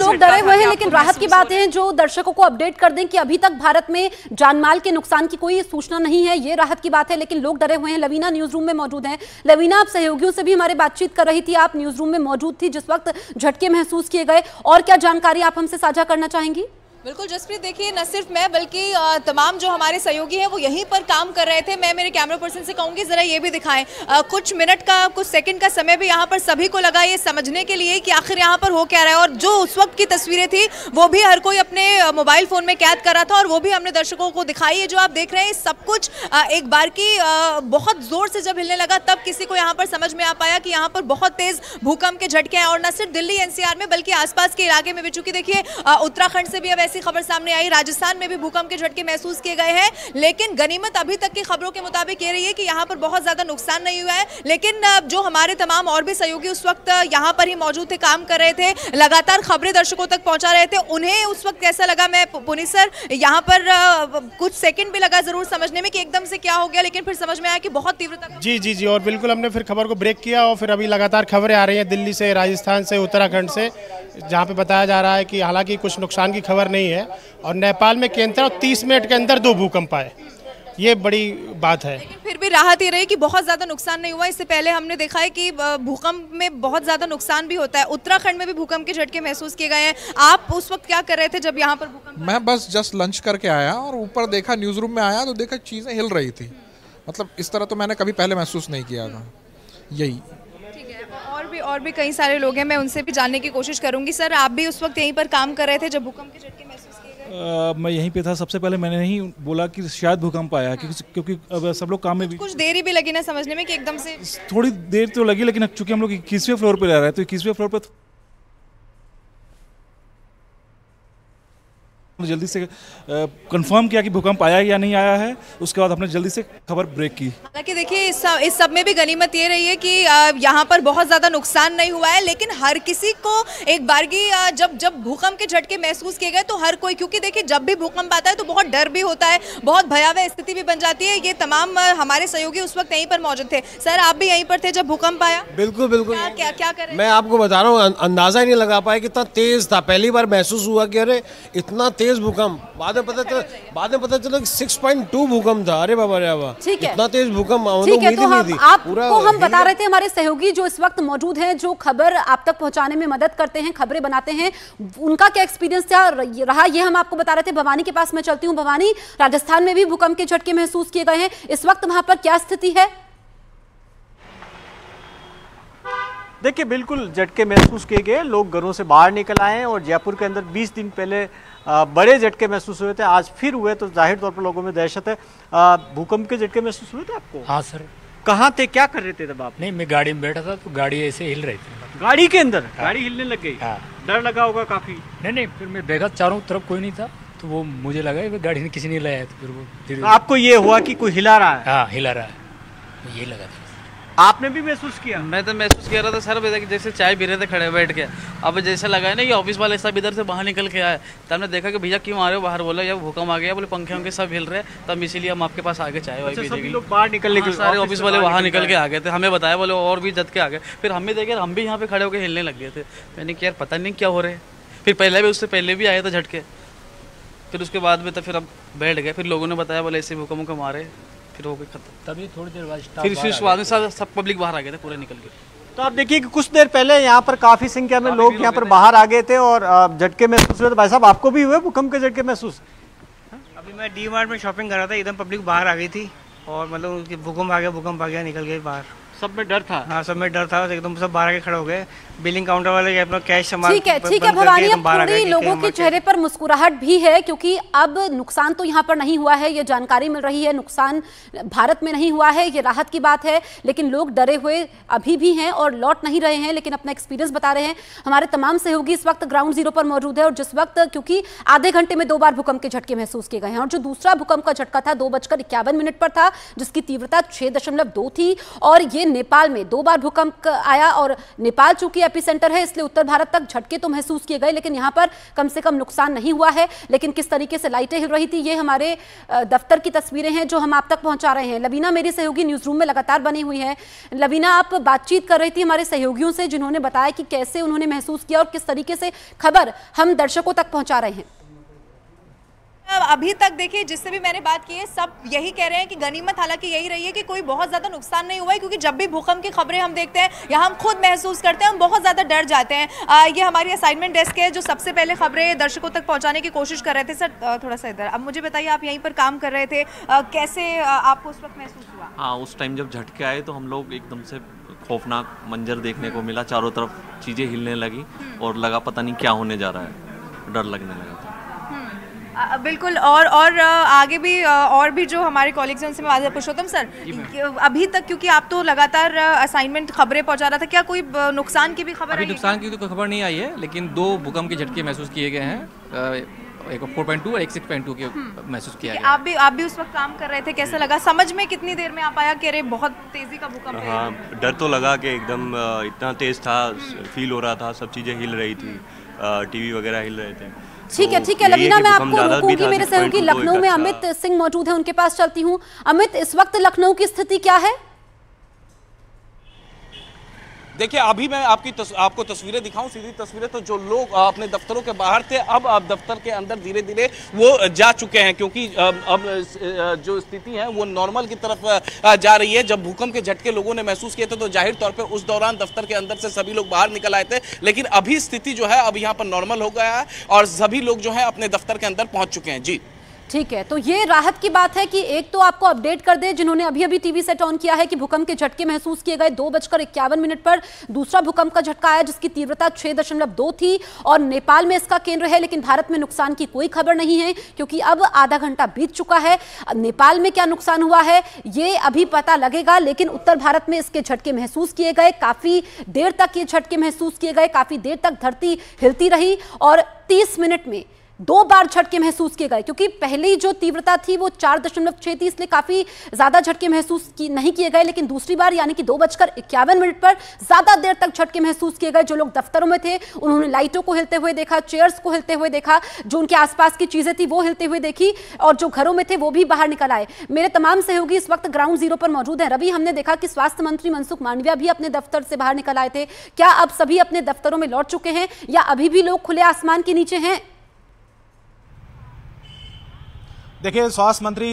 लोग डरे हुए हैं, लेकिन राहत की बात है जो दर्शकों को अपडेट कर दें कि अभी तक भारत में जानमाल के नुकसान की कोई सूचना नहीं है, ये राहत की बात है, लेकिन लोग डरे हुए हैं। लवीना न्यूज रूम में मौजूद हैं। लवीना, आप सहयोगियों से भी हमारे बातचीत कर रही थी, आप न्यूज रूम में मौजूद थी जिस वक्त झटके महसूस किए गए, और क्या जानकारी आप हमसे साझा करना चाहेंगी? बिल्कुल जसप्रीत, देखिए न सिर्फ मैं बल्कि तमाम जो हमारे सहयोगी हैं वो यहीं पर काम कर रहे थे। मैं मेरे कैमरा पर्सन से कहूँगी ज़रा ये भी दिखाएं। कुछ मिनट का, कुछ सेकंड का समय भी यहाँ पर सभी को लगा ये समझने के लिए कि आखिर यहाँ पर हो क्या रहा है। और जो उस वक्त की तस्वीरें थी वो भी हर कोई अपने मोबाइल फ़ोन में कैद कर रहा था और वो भी हमने दर्शकों को दिखाई है। जो आप देख रहे हैं सब कुछ एक बार की बहुत ज़ोर से जब हिलने लगा तब किसी को यहाँ पर समझ में आ पाया कि यहाँ पर बहुत तेज़ भूकंप के झटके हैं। और न सिर्फ दिल्ली NCR में बल्कि आसपास के इलाके में भी, चूँकि देखिए उत्तराखंड से भी अब ऐसी खबर सामने आई, राजस्थान में भी भूकंप के झटके महसूस किए गए हैं। लेकिन गनीमत अभी तक की खबरों के मुताबिक ये रही है कि यहाँ पर बहुत ज्यादा नुकसान नहीं हुआ है। लेकिन जो हमारे तमाम और भी सहयोगी उस वक्त यहाँ पर ही मौजूद थे, काम कर रहे थे, लगातार खबरें दर्शकों तक पहुंचा रहे थे, उन्हें उस वक्त कैसा लगा? मैं पुनीत सर, यहाँ पर कुछ सेकंड भी लगा जरूर समझने में कि एकदम से क्या हो गया, लेकिन फिर समझ में आया कि बहुत तीव्रता। जी, और बिल्कुल हमने फिर खबर को ब्रेक किया और फिर अभी लगातार खबरें आ रही हैं दिल्ली से, राजस्थान से, उत्तराखंड से, जहाँ पे बताया जा रहा है कि हालांकि कुछ नुकसान की खबर नहीं है। और नेपाल में केंद्र 30 मिनट के अंदर 2 भूकंप आए, ये बड़ी बात है। लेकिन फिर भी राहत ये रही कि बहुत ज़्यादा नुकसान नहीं हुआ। इससे पहले हमने देखा है कि भूकंप में बहुत ज़्यादा नुकसान भी होता है। उत्तराखंड में भी भूकंप के झटके महसूस किए गए हैं। आप उस वक्त क्या कर रहे थे जब यहाँ पर भूकंप? मैं बस जस्ट लंच करके आया और ऊपर देखा, न्यूज़ रूम में आया तो देखा चीज़ें हिल रही थी। मतलब इस तरह तो मैंने कभी पहले महसूस नहीं किया था। यही और भी कई सारे लोग हैं, मैं उनसे भी जानने की कोशिश करूंगी। सर, आप भी उस वक्त यहीं पर काम कर रहे थे जब भूकंप के झटके महसूस किए गए? मैं यहीं पे था। सबसे पहले मैंने नहीं बोला कि शायद भूकंप आया, क्योंकि अब सब लोग काम में भी कुछ देरी भी लगी ना समझने में कि एकदम से। थोड़ी देर तो लगी, लेकिन चूंकि हम लोग 21वें फ्लोर पे रह रहे हैं तो 21वें फ्लोर पर जल्दी से कंफर्म किया कि भूकंप आया या नहीं आया है। उसके बाद हमने जल्दी से खबर ब्रेक की। हालांकि देखिए इस सब में भी गनीमत ये रही है कि यहाँ पर बहुत ज़्यादा नुकसान नहीं हुआ है, लेकिन हर किसी को एक बारगी जब भूकंप के झटके महसूस किए गए तो हर कोई, क्योंकि देखिए जब भी भूकंप आता है तो बहुत डर भी होता है, बहुत भयावह स्थिति भी बन जाती है। ये तमाम हमारे सहयोगी उस वक्त यहीं पर मौजूद थे। सर, आप भी यहीं पर थे जब भूकंप आया? बिल्कुल। क्या कर रहे? मैं आपको बता रहा हूँ, अंदाजा ही नहीं लगा पाया कितना तेज था। पहली बार महसूस हुआ कि अरे इतना तेज भूकंप। बाद में पता चला कि 6.2 भूकंप था। अरे बाबा रे बाबा, ठीक है, इतना तेज भूकंप ठीक है। तो आपको हम बता रहे थे, हमारे सहयोगी जो इस वक्त मौजूद हैं, जो खबर आप तक पहुंचाने में मदद करते हैं, खबरें बनाते हैं, उनका क्या एक्सपीरियंस रहा ये हम आपको बता रहे थे। भवानी के पास मैं चलती हूँ। भवानी, राजस्थान में भी भूकंप के झटके महसूस किए गए हैं, इस वक्त वहां पर क्या स्थिति है? देखिए, बिल्कुल झटके महसूस किए गए, लोग घरों से बाहर निकल आए हैं और जयपुर के अंदर 20 दिन पहले बड़े झटके महसूस हुए थे, आज फिर हुए, तो जाहिर तौर पर लोगों में दहशत है। भूकंप के झटके महसूस हुए थे आपको? हाँ सर। कहाँ थे, क्या कर रहे थे तब आप? नहीं, मैं गाड़ी में बैठा था तो गाड़ी ऐसे हिल रही थी। गाड़ी के अंदर? हाँ। गाड़ी हिलने लग गई? हाँ। डर लगा होगा काफी? नहीं, फिर मैं देखा चारों तरफ कोई नहीं था तो वो मुझे लगा गाड़ी ने किसी ने लाया, तो फिर वो धीरे। आपको ये हुआ कि कोई हिला रहा है? हाँ, हिला रहा है, ये लगा था। आपने भी महसूस किया? मैं तो महसूस कर रहा था सर, जैसे चाय पी रहे थे खड़े बैठ के। अब जैसे लगा है ना, ये ऑफिस वाले सब इधर से बाहर निकल के आए, तब हमने देखा कि भैया क्यों आ रहे हो बाहर? बोला यार भूकंप आ गया, बोले पंखे उनके सब हिल रहे हैं, तब इसीलिए हम आपके पास आ गए चाय वाय पीने के लिए। लोग बाहर निकलने के, सारे ऑफिस वाले बाहर निकल के आ गए थे, हमें बताया, बोले और भी झटके आ गए। फिर हमें देखे, हम भी यहाँ पे खड़े होकर हिलने लग गए थे। मैंने कि यार पता नहीं क्या हो रहे हैं। फिर पहले भी, उससे पहले भी आए थे झटके, फिर उसके बाद में तो फिर अब बैठ गए। फिर लोगों ने बताया, बोले ऐसे भूकंप मारे, फिर हो गए खत्म। तभी थोड़ी देर बाद फिर बाद में सब पब्लिक बाहर आ गए थे पूरे निकल के। तो आप देखिए कि कुछ देर पहले यहाँ पर काफी संख्या में लोग यहाँ पर बाहर आ गए थे और झटके महसूस हुए। तो भाई साहब, आपको भी हुए भूकंप के झटके महसूस? अभी मैं डी-मार्ट में शॉपिंग कर रहा था, एकदम पब्लिक बाहर आ गई थी और मतलब भूकंप आ गया, निकल गए बाहर। सब में डर था? हाँ, सब में डर था, एकदम सब बाहर आके खड़े हो गए। बिलिंग काउंटर वाले अपना कैश सामान। ठीक है भवानी, अब थोड़ी लोगों के चेहरे पर मुस्कुराहट भी है, क्योंकि अब नुकसान तो यहाँ पर नहीं हुआ है, ये जानकारी मिल रही है। नुकसान भारत में नहीं हुआ है, ये राहत की बात है, लेकिन लोग डरे हुए अभी भी हैं और लौट नहीं रहे हैं, लेकिन अपना एक्सपीरियंस बता रहे हैं। हमारे तमाम सहयोगी इस वक्त ग्राउंड जीरो पर मौजूद है और जिस वक्त, क्योंकि आधे घंटे में 2 बार भूकंप के झटके महसूस किए गए हैं और जो दूसरा भूकंप का झटका था 2:51 पर था, जिसकी तीव्रता 6.2 थी और ये नेपाल में 2 बार भूकंप आया। और नेपाल चूंकि एपिसेंटर है, इसलिए उत्तर भारत तक झटके तो महसूस किए गए, लेकिन यहाँ पर कम से कम नुकसान नहीं हुआ है। लेकिन किस तरीके से लाइटें हिल रही थी, ये हमारे दफ्तर की तस्वीरें हैं जो हम आप तक पहुंचा रहे हैं। लवीना मेरी सहयोगी न्यूज रूम में लगातार बनी हुई है। लवीना, आप बातचीत कर रही थी हमारे सहयोगियों से, जिन्होंने बताया कि कैसे उन्होंने महसूस किया और किस तरीके से खबर हम दर्शकों तक पहुंचा रहे हैं। अभी तक देखिए जिससे भी मैंने बात की है सब यही कह रहे हैं कि गनीमत हालांकि यही रही है कि कोई बहुत ज़्यादा नुकसान नहीं हुआ है, क्योंकि जब भी भूकंप की खबरें हम देखते हैं या हम खुद महसूस करते हैं हम बहुत ज़्यादा डर जाते हैं। ये हमारी असाइनमेंट डेस्क है जो सबसे पहले खबरें दर्शकों तक पहुंचाने की कोशिश कर रहे थे। सर थोड़ा सा इधर, अब मुझे बताइए आप यहीं पर काम कर रहे थे, कैसे आपको उस वक्त महसूस हुआ? हाँ, उस टाइम जब झटके आए तो हम लोग एकदम से खौफनाक मंजर देखने को मिला, चारों तरफ चीज़ें हिलने लगी और लगा पता नहीं क्या होने जा रहा है, डर लगने लगा था। बिल्कुल, और आगे भी और भी जो हमारे कॉलीग्स हैं उनसे मैं बात। पुरुषोत्तम सर, अभी तक क्योंकि आप तो लगातार असाइनमेंट खबरें पहुंचा रहा था, क्या कोई नुकसान की भी खबर? अभी नुकसान की तो कोई खबर नहीं आई है, लेकिन 2 भूकंप के झटके महसूस किए गए हैं, एक 4.2 और एक 6.2 के महसूस किया गया। आप भी उस वक्त काम कर रहे थे, कैसा लगा? समझ में कितनी देर में आप आया कि अरे बहुत तेजी का भूकंप है? हाँ, डर तो लगा कि एकदम इतना तेज था, फील हो रहा था, सब चीज़ें हिल रही थी, टीवी वगैरह हिल रहे थे। ठीक है लवीना, मैं आपको रोकूंगी। मेरे सहयोगी लखनऊ में अमित सिंह मौजूद है, उनके पास चलती हूँ। अमित, इस वक्त लखनऊ की स्थिति क्या है? देखिए अभी मैं आपको तस्वीरें दिखाऊं, सीधी तस्वीरें, तो जो लोग अपने दफ्तरों के बाहर थे अब दफ्तर के अंदर धीरे धीरे वो जा चुके हैं, क्योंकि अब जो स्थिति है वो नॉर्मल की तरफ जा रही है। जब भूकंप के झटके लोगों ने महसूस किए थे तो जाहिर तौर पे उस दौरान दफ्तर के अंदर से सभी लोग बाहर निकल आए थे, लेकिन अभी स्थिति जो है अब यहाँ पर नॉर्मल हो गया है और सभी लोग जो है अपने दफ्तर के अंदर पहुंच चुके हैं। जी ठीक है, तो ये राहत की बात है कि एक तो आपको अपडेट कर दे जिन्होंने अभी अभी टीवी सेट ऑन किया है कि भूकंप के झटके महसूस किए गए 2:51 पर दूसरा भूकंप का झटका आया जिसकी तीव्रता 6.2 थी और नेपाल में इसका केंद्र है, लेकिन भारत में नुकसान की कोई खबर नहीं है क्योंकि अब आधा घंटा बीत चुका है। नेपाल में क्या नुकसान हुआ है ये अभी पता लगेगा, लेकिन उत्तर भारत में इसके झटके महसूस किए गए, काफी देर तक ये झटके महसूस किए गए, काफी देर तक धरती हिलती रही और 30 मिनट में 2 बार झटके महसूस किए गए, क्योंकि पहली जो तीव्रता थी वो 4.6 थी, इसलिए काफी ज्यादा झटके महसूस नहीं किए गए, लेकिन दूसरी बार यानी कि 2:51 पर ज्यादा देर तक झटके महसूस किए गए। जो लोग दफ्तरों में थे उन्होंने लाइटों को हिलते हुए देखा, चेयर्स को हिलते हुए देखा, जो उनके आसपास की चीजें थी वो हिलते हुए देखी और जो घरों में थे वो भी बाहर निकल आए। मेरे तमाम सहयोगी इस वक्त ग्राउंड जीरो पर मौजूद है। रवि, हमने देखा कि स्वास्थ्य मंत्री मनसुख मांडविया भी अपने दफ्तर से बाहर निकल आए थे, क्या अब सभी अपने दफ्तरों में लौट चुके हैं या अभी भी लोग खुले आसमान के नीचे हैं? देखिए, स्वास्थ्य मंत्री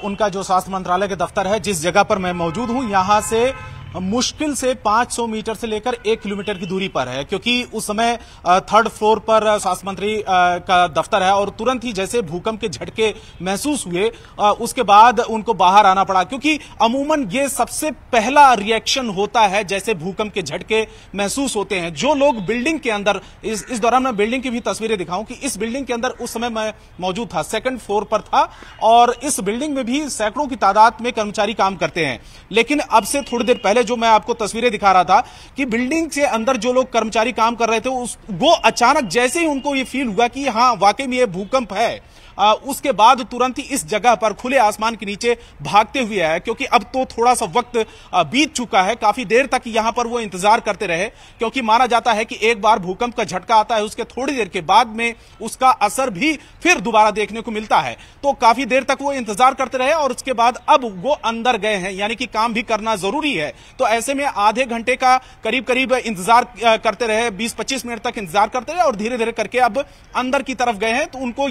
उनका जो स्वास्थ्य मंत्रालय के दफ्तर है जिस जगह पर मैं मौजूद हूं, यहां से मुश्किल से 500 मीटर से लेकर 1 किलोमीटर की दूरी पर है, क्योंकि उस समय 3rd फ्लोर पर स्वास्थ्य मंत्री का दफ्तर है और तुरंत ही जैसे भूकंप के झटके महसूस हुए उसके बाद उनको बाहर आना पड़ा, क्योंकि अमूमन ये सबसे पहला रिएक्शन होता है जैसे भूकंप के झटके महसूस होते हैं। जो लोग बिल्डिंग के अंदर, इस दौरान मैं बिल्डिंग की भी तस्वीरें दिखाऊं कि इस बिल्डिंग के अंदर उस समय मैं मौजूद था, 2nd फ्लोर पर था और इस बिल्डिंग में भी सैकड़ों की तादाद में कर्मचारी काम करते हैं। लेकिन अब से थोड़ी देर पहले जो मैं आपको तस्वीरें दिखा रहा था कि बिल्डिंग के अंदर जो लोग कर्मचारी काम कर रहे थे वो अचानक जैसे ही उनको ये फील हुआ कि हाँ वाकई में ये भूकंप है, उसके बाद तुरंत ही इस जगह पर खुले आसमान के नीचे भागते हुए आए, क्योंकि अब तो थोड़ा सा वक्त बीत चुका है। काफी देर तक यहां पर वो इंतजार करते रहे, क्योंकि माना जाता है कि एक बार भूकंप का झटका आता है उसके थोड़ी देर के बाद में उसका असर भी फिर दोबारा देखने को मिलता है। तो काफी देर तक वो इंतजार करते रहे और उसके बाद अब वो अंदर गए हैं, यानी कि काम भी करना जरूरी है। तो ऐसे में आधे घंटे का करीब इंतजार करते रहे, 20-25 मिनट तक इंतजार करते रहे और धीरे धीरे करके अब अंदर की तरफ गए हैं। तो उनको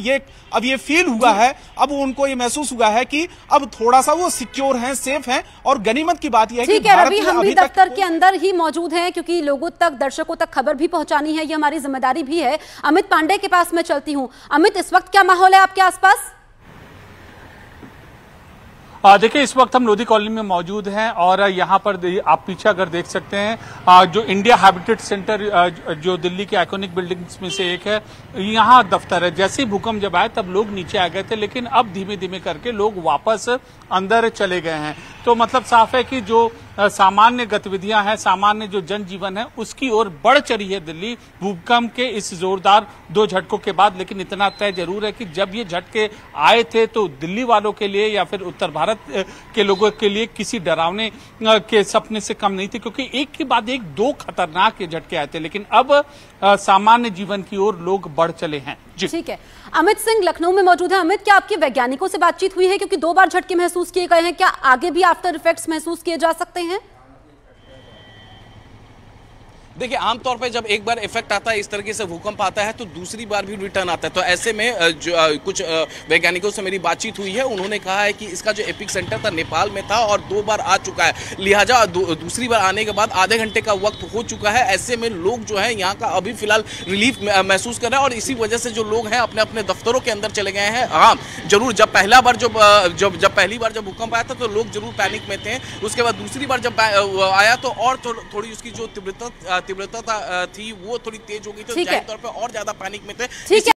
अब ये फील हुआ है, अब उनको ये महसूस हुआ है कि अब थोड़ा सा वो सिक्योर हैं, सेफ हैं। और गनीमत की बात यह है कि ठीक है रवि, हम भी दफ्तर के अंदर ही मौजूद हैं क्योंकि लोगों तक, दर्शकों तक खबर भी पहुंचानी है, ये हमारी जिम्मेदारी भी है। अमित पांडे के पास मैं चलती हूं। अमित, इस वक्त क्या माहौल है आपके आसपास? देखिए, इस वक्त हम लोधी कॉलोनी में मौजूद हैं और यहाँ पर आप पीछे अगर देख सकते हैं जो इंडिया हैबिटेट सेंटर जो दिल्ली के आइकॉनिक बिल्डिंग्स में से एक है, यहाँ दफ्तर है। जैसे ही भूकंप जब आया तब लोग नीचे आ गए थे, लेकिन अब धीमे धीमे करके लोग वापस अंदर चले गए हैं। तो तो मतलब साफ है कि जो सामान्य गतिविधियां हैं, सामान्य जो जनजीवन है, उसकी ओर बढ़ चली है दिल्ली भूकंप के इस जोरदार 2 झटकों के बाद। लेकिन इतना तय जरूर है कि जब ये झटके आए थे तो दिल्ली वालों के लिए या फिर उत्तर भारत के लोगों के लिए किसी डरावने के सपने से कम नहीं थे, क्योंकि एक के बाद एक 2 खतरनाक झटके आए थे। लेकिन अब सामान्य जीवन की ओर लोग बढ़ चले हैं। ठीक है, अमित सिंह लखनऊ में मौजूद है। अमित, क्या आपके वैज्ञानिकों से बातचीत हुई है, क्योंकि 2 बार झटके महसूस किए गए हैं, क्या आगे भी आफ्टर इफेक्ट्स महसूस किए जा सकते हैं? देखिए, आमतौर पे जब एक बार इफेक्ट आता है, इस तरीके से भूकंप आता है, तो दूसरी बार भी रिटर्न आता है। तो ऐसे में कुछ वैज्ञानिकों से मेरी बातचीत हुई है, उन्होंने कहा है कि इसका जो एपिक सेंटर था नेपाल में था और 2 बार आ चुका है, लिहाजा दूसरी बार आने के बाद आधे घंटे का वक्त हो चुका है। ऐसे में लोग जो है यहाँ का अभी फिलहाल रिलीफ महसूस कर रहे हैं और इसी वजह से जो लोग हैं अपने अपने दफ्तरों के अंदर चले गए हैं। हाँ, जरूर जब पहली बार जब भूकंप आया था तो लोग जरूर पैनिक में थे। उसके बाद दूसरी बार जब आया तो और थोड़ी उसकी जो तीव्रता थी वो थोड़ी तेज हो गई, तो जाहिर तौर पे और ज्यादा पैनिक में थे।